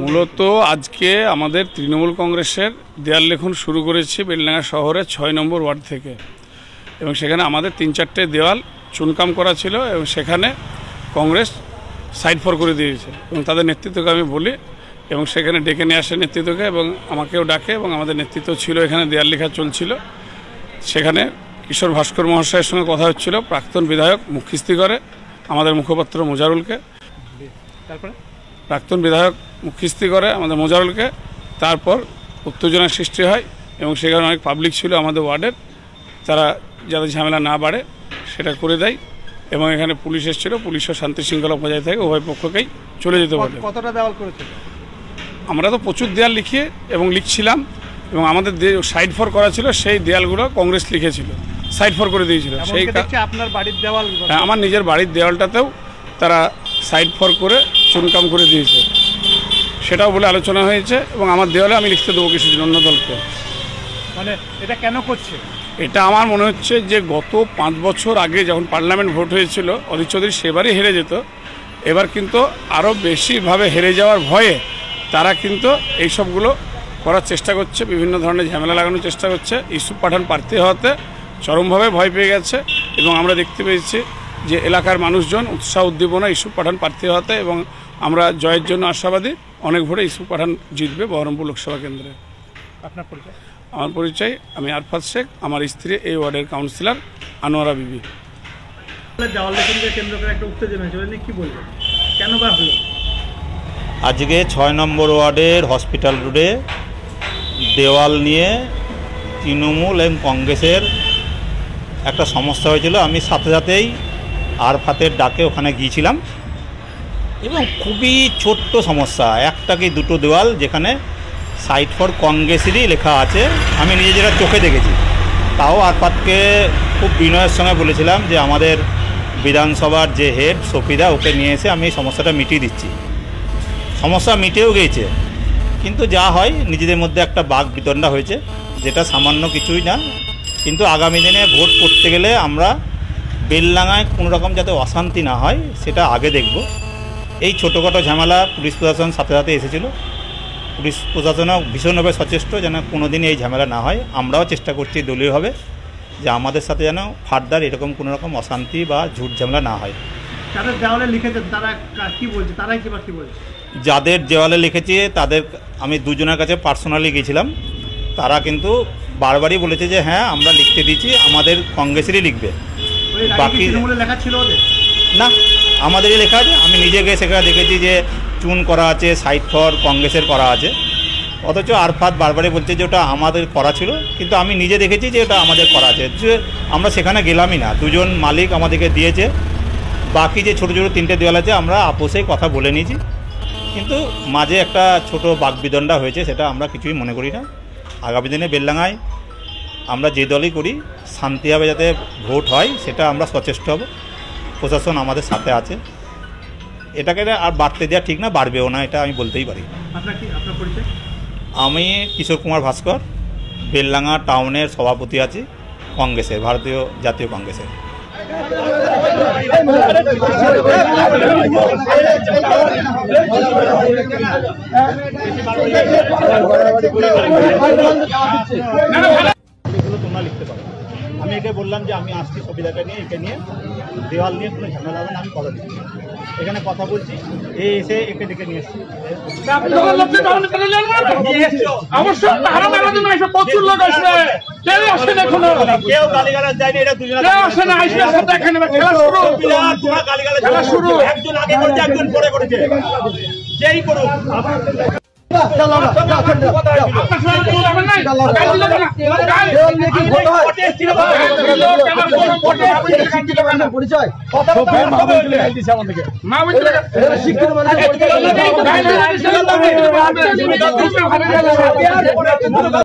মূলত আজকে আমাদের তৃণমূল কংগ্রেসের দেয়াল লেখন শুরু করেছি বেলডাঙ্গা শহরের ৬ নম্বর ওয়ার্ড থেকে, এবং সেখানে আমাদের ৩-৪টে দেওয়াল চুনকাম করা ছিল এবং সেখানে কংগ্রেস সাইড ফর করে দিয়েছে এবং তাদের নেতৃত্বকে আমি বলি এবং সেখানে ডেকে নিয়ে আসে নেতৃত্বকে এবং আমাকেও ডাকে এবং আমাদের নেতৃত্ব ছিল, এখানে দেয়াল লেখা চলছিল। সেখানে কিশোর ভাস্কর মহাশয়ের সঙ্গে কথা হচ্ছিল, প্রাক্তন বিধায়ক মুখখিস্তি করে আমাদের মুখপাত্র মোজারুলকে, প্রাক্তন বিধায়ক মুখখিস্তি করে আমাদের মোজারুলকে, তারপর উত্তেজনার সৃষ্টি হয় এবং সেখানে অনেক পাবলিক ছিল আমাদের ওয়ার্ডের, তারা যাতে ঝামেলা না বাড়ে সেটা করে দেয় এবং এখানে পুলিশ এসেছিল, পুলিশও শান্তি শৃঙ্খলা বজায় থাকে, উভয় পক্ষকেই চলে যেতে পারে। কতটা দেওয়াল করেছে? আমরা তো প্রচুর দেয়াল লিখিয়ে এবং লিখছিলাম এবং আমাদের সাইড ফর করা ছিল সেই দেয়ালগুলো কংগ্রেস লিখেছিল, সাইড ফর করে দিয়েছিল। সেই আপনার বাড়ির দেওয়াল? আমার নিজের বাড়ির দেওয়ালটাতেও তারা সাইড ফর করে চুনকাম করে দিয়েছে, সেটাও বলে আলোচনা হয়েছে এবং আমার দেওয়ালে আমি লিখতে দেবো কিছুদিন অন্য দলকে। মানে এটা কেন করছে? এটা আমার মনে হচ্ছে যে গত 5 বছর আগে যখন পার্লামেন্ট ভোট হয়েছিল অধীর চৌধুরী সেবারই হেরে যেত, এবার কিন্তু আরও বেশিভাবে হেরে যাওয়ার ভয়ে তারা কিন্তু এইসবগুলো করার চেষ্টা করছে, বিভিন্ন ধরনের ঝামেলা লাগানোর চেষ্টা করছে। ইউসুফ পাঠান প্রার্থী হওয়াতে চরমভাবে ভয় পেয়ে গেছে এবং আমরা দেখতে পেয়েছি যে এলাকার মানুষজন উৎসাহ উদ্দীপনা ইউসুফ পাঠান প্রার্থী হওয়াতে, এবং আমরা জয়ের জন্য আশাবাদী, অনেক ভোটে ইউসুফ পাঠান জিতবে বহরমপুর লোকসভা কেন্দ্রে। আপনার পরিচয়? আমার পরিচয়, আমি আরফাত শেখ, আমার স্ত্রী এই ওয়ার্ডের কাউন্সিলর আনোয়ারা বিবি। দেওয়াল লেখনকে কেন্দ্র করে একটা উত্তেজনা চলে, কি বলবেন, কেন বা হলো? আজকে ৬ নম্বর ওয়ার্ডের হসপিটাল রোডে দেওয়াল নিয়ে তৃণমূল এবং কংগ্রেসের একটা সমস্যা হয়েছিল। আমি সাথে সাথেই আরফাতের ডাকে ওখানে গিয়েছিলাম এবং খুবই ছোট্ট সমস্যা, একটা কি দুটো দেওয়াল যেখানে সাইড ফর কংগ্রেসেরই লেখা আছে, আমি নিজে যেটা চোখে দেখেছি। তাও আরফাতকে খুব বিনয়ের সঙ্গে বলেছিলাম যে আমাদের বিধানসভার যে হেড সফিদা, ওকে নিয়ে এসে আমি সমস্যাটা মিটিয়ে দিচ্ছি। সমস্যা মিটেও গিয়েছে, কিন্তু যা হয় নিজেদের মধ্যে একটা বাক বিতণ্ডা হয়েছে, যেটা সামান্য কিছুই না। কিন্তু আগামী দিনে ভোট করতে গেলে আমরা বেলডাঙ্গায় কোনো রকম যাতে অশান্তি না হয় সেটা আগে দেখব। এই ছোটোখাটো ঝামেলা পুলিশ প্রশাসন সাথে সাথে এসেছিলো, পুলিশ প্রশাসনও ভীষণভাবে সচেষ্ট যেন কোনো দিন এই ঝামেলা না হয়। আমরাও চেষ্টা করছি দলীয়ভাবে যে আমাদের সাথে যেন ফার্দার এরকম কোনো রকম অশান্তি বা ঝুট ঝামেলা না হয়। যাদের দেওয়ালে লিখেছেন তারা কি বলছে, তারাই কি বলছে? যাদের দেওয়ালে লিখেছে তাদের আমি দুজনের কাছে পার্সোনালি গেছিলাম, তারা কিন্তু বারবারই বলেছে যে হ্যাঁ আমরা লিখতে দিচ্ছি, আমাদের কংগ্রেসেরই লিখবে। বাকি লেখা ছিল ওদের না, আমাদেরই লেখা আছে। আমি নিজে গিয়ে সেখানে দেখেছি যে চুন করা আছে, সাইড ফর কংগ্রেসের করা আছে, অথচ আরফাত বারবারই বলছে যে ওটা আমাদের করা ছিল, কিন্তু আমি নিজে দেখেছি যে ওটা আমাদের করা আছে। যে আমরা সেখানে গেলামই না, দুজন মালিক আমাদেরকে দিয়েছে। বাকি যে ছোটো ছোটো 3টে দেওয়াল আছে আমরা আপোষেই কথা বলে নিয়েছি, কিন্তু মাঝে একটা ছোট বাকবিতণ্ডা হয়েছে, সেটা আমরা কিছুই মনে করি না। আগামী দিনে বেলডাঙ্গায় আমরা যে দলই করি শান্তিভাবে যাতে ভোট হয় সেটা আমরা সচেষ্ট হব, প্রশাসন আমাদের সাথে আছে। এটাকে আর বাড়তে দেওয়া ঠিক না, বাড়বেও না, এটা আমি বলতেই পারি। আপনার পরিচয়? আমি কিশোর কুমার ভাস্কর, বেলডাঙ্গা টাউনের সভাপতি আছি কংগ্রেসের, ভারতীয় জাতীয় কংগ্রেসের। তোমরা লিখতে পারো। আমি একে বললাম যে আমি আসছি সবিদাকে নিয়ে, একে নিয়ে দেওয়াল নিয়ে কোনো ঝামেলা হবে না, আমি কথা দিচ্ছি, এখানে কথা বলছি। এই এসে একে ডেকে নিয়ে এসছি। কেউ গালিগালাজ যায়নি, এটা দুজনে একজন আগে করেছে একজন পরে করেছে, যেই করুক। পরিচয়